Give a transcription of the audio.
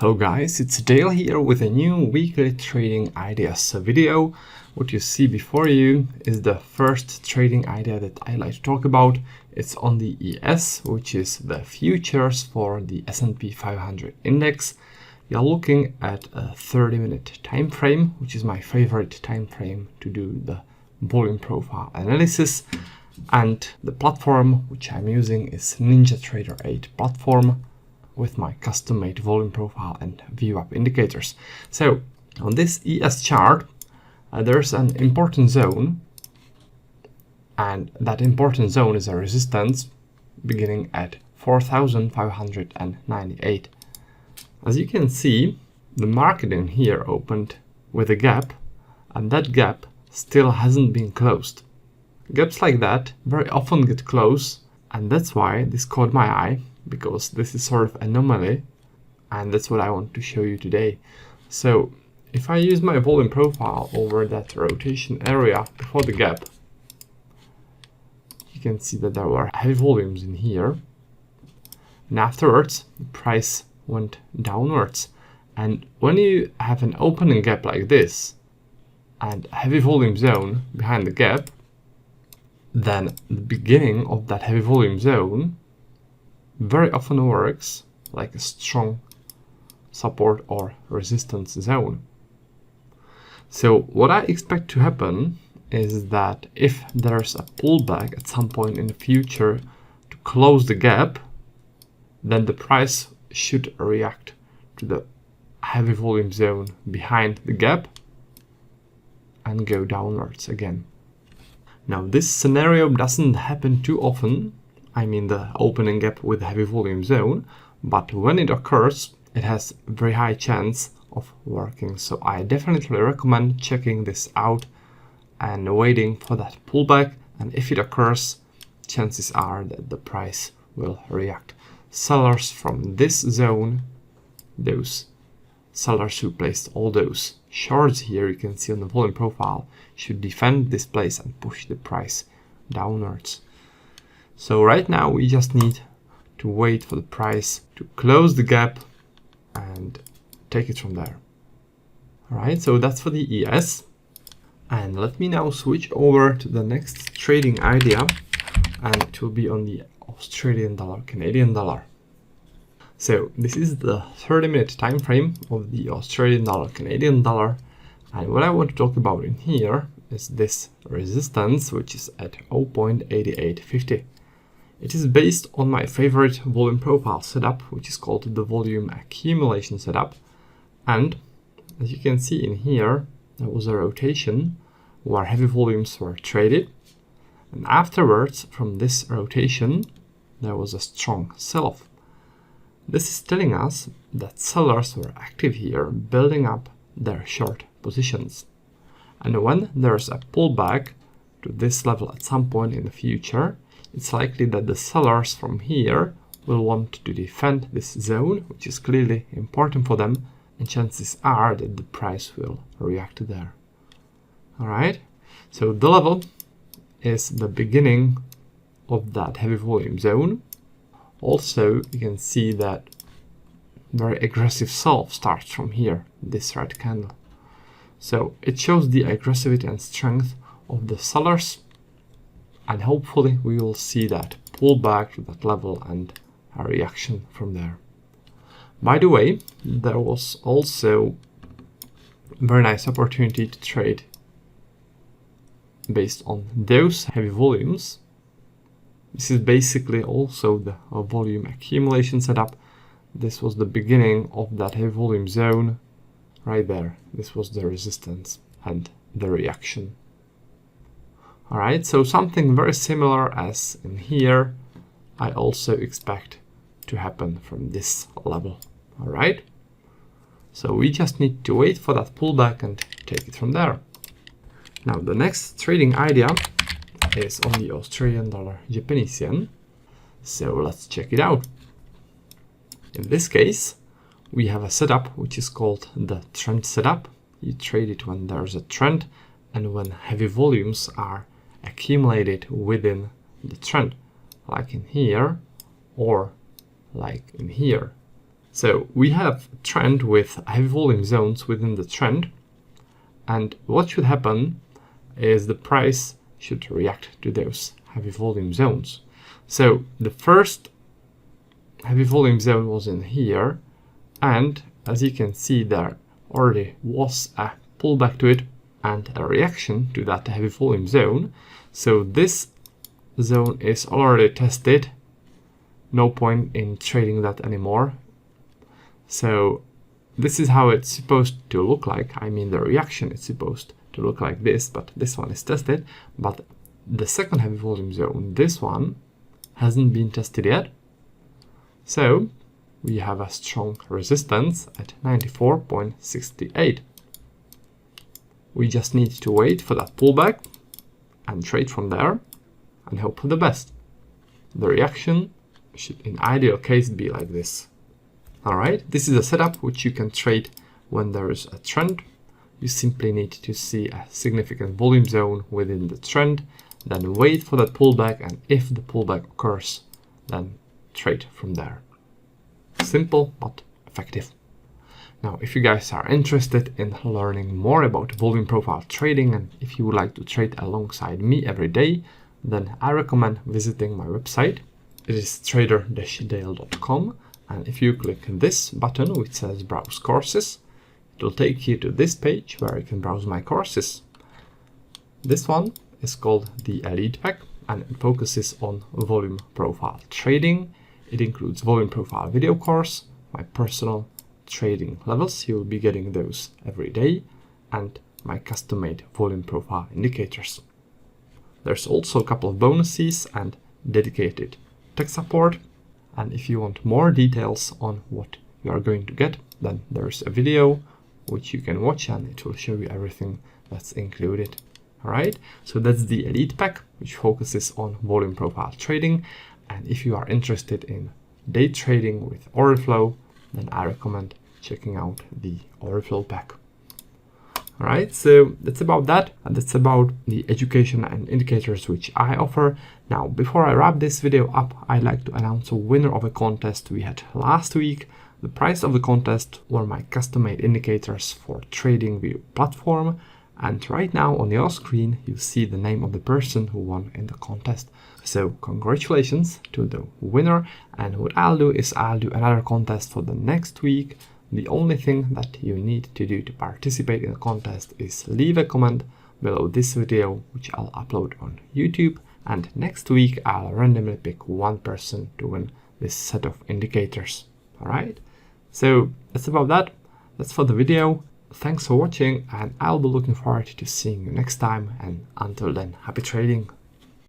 Hello guys, it's Dale here with a new weekly trading ideas video. What you see before you is the first trading idea that I like to talk about. It's on the ES, which is the futures for the SP 500 index. You're looking at a 30-minute time frame, which is my favorite time frame to do the volume profile analysis. And the platform which I'm using is NinjaTrader 8 platform, with my custom-made volume profile and VWAP indicators. So on this ES chart, there's an important zone, and that important zone is a resistance beginning at 4,598. As you can see, the market in here opened with a gap, and that gap still hasn't been closed. Gaps like that very often get close, and that's why this caught my eye, because this is sort of anomaly, and that's what I want to show you today. So if I use my volume profile over that rotation area before the gap, you can see that there were heavy volumes in here, and afterwards the price went downwards. And when you have an opening gap like this and a heavy volume zone behind the gap, then the beginning of that heavy volume zone very often works like a strong support or resistance zone. So what I expect to happen is that if there's a pullback at some point in the future to close the gap, then the price should react to the heavy volume zone behind the gap and go downwards again. Now this scenario doesn't happen too often, I mean the opening gap with a heavy volume zone, but when it occurs, it has a very high chance of working. So I definitely recommend checking this out and waiting for that pullback. And if it occurs, chances are that the price will react. Sellers from this zone, those sellers who placed all those shorts here, you can see on the volume profile, should defend this place and push the price downwards. So right now we just need to wait for the price to close the gap and take it from there. Alright, so that's for the ES. And let me now switch over to the next trading idea, and it will be on the Australian dollar, Canadian dollar. So this is the 30-minute time frame of the Australian dollar, Canadian dollar. And what I want to talk about in here is this resistance, which is at 0.8850. It is based on my favorite volume profile setup, which is called the volume accumulation setup. And as you can see in here, there was a rotation where heavy volumes were traded. And afterwards, from this rotation, there was a strong sell-off. This is telling us that sellers were active here, building up their short positions. And when there's a pullback to this level at some point in the future, it's likely that the sellers from here will want to defend this zone, which is clearly important for them, and chances are that the price will react there. Alright, so the level is the beginning of that heavy volume zone. Also, you can see that very aggressive sell-off starts from here, this red candle. So it shows the aggressivity and strength of the sellers, and hopefully we will see that pullback to that level and a reaction from there. By the way, there was also a very nice opportunity to trade based on those heavy volumes. This is basically also the volume accumulation setup. This was the beginning of that heavy volume zone right there. This was the resistance and the reaction. Alright, so something very similar as in here, I also expect to happen from this level. Alright, so we just need to wait for that pullback and take it from there. Now the next trading idea is on the Australian dollar, Japanese yen. So let's check it out. In this case, we have a setup which is called the trend setup. You trade it when there's a trend and when heavy volumes are accumulated within the trend, like in here or like in here. So we have a trend with heavy volume zones within the trend. And what should happen is the price should react to those heavy volume zones. So the first heavy volume zone was in here. And as you can see, there already was a pullback to it and a reaction to that heavy volume zone. So this zone is already tested. No point in trading that anymore. So this is how it's supposed to look like. I mean, the reaction is supposed to look like this, but this one is tested. But the second heavy volume zone, this one, hasn't been tested yet. So we have a strong resistance at 94.68. We just need to wait for that pullback and trade from there and hope for the best. The reaction should, in ideal case, be like this. Alright, this is a setup which you can trade when there is a trend. You simply need to see a significant volume zone within the trend, then wait for that pullback, and if the pullback occurs, then trade from there. Simple but effective. Now, if you guys are interested in learning more about volume profile trading, and if you would like to trade alongside me every day, then I recommend visiting my website. It is trader-dale.com. And if you click this button which says browse courses, it will take you to this page where you can browse my courses. This one is called the Elite Pack, and it focuses on volume profile trading. It includes volume profile video course, my personal trading levels, you will be getting those every day, and my custom-made volume profile indicators. There's also a couple of bonuses and dedicated tech support. And if you want more details on what you are going to get, then there's a video which you can watch and it will show you everything that's included. Alright, so that's the Elite Pack, which focuses on volume profile trading. And if you are interested in day trading with order flow, then I recommend checking out the order flow pack. Alright, so that's about that, and that's about the education and indicators which I offer. Now, before I wrap this video up, I'd like to announce a winner of a contest we had last week. The prize of the contest were my custom-made indicators for TradingView platform. And right now on your screen, you see the name of the person who won in the contest. So congratulations to the winner. And what I'll do is I'll do another contest for the next week. The only thing that you need to do to participate in the contest is leave a comment below this video, which I'll upload on YouTube. And next week, I'll randomly pick one person to win this set of indicators. Alright, so that's about that. That's for the video. Thanks for watching, and I'll be looking forward to seeing you next time. And until then, happy trading.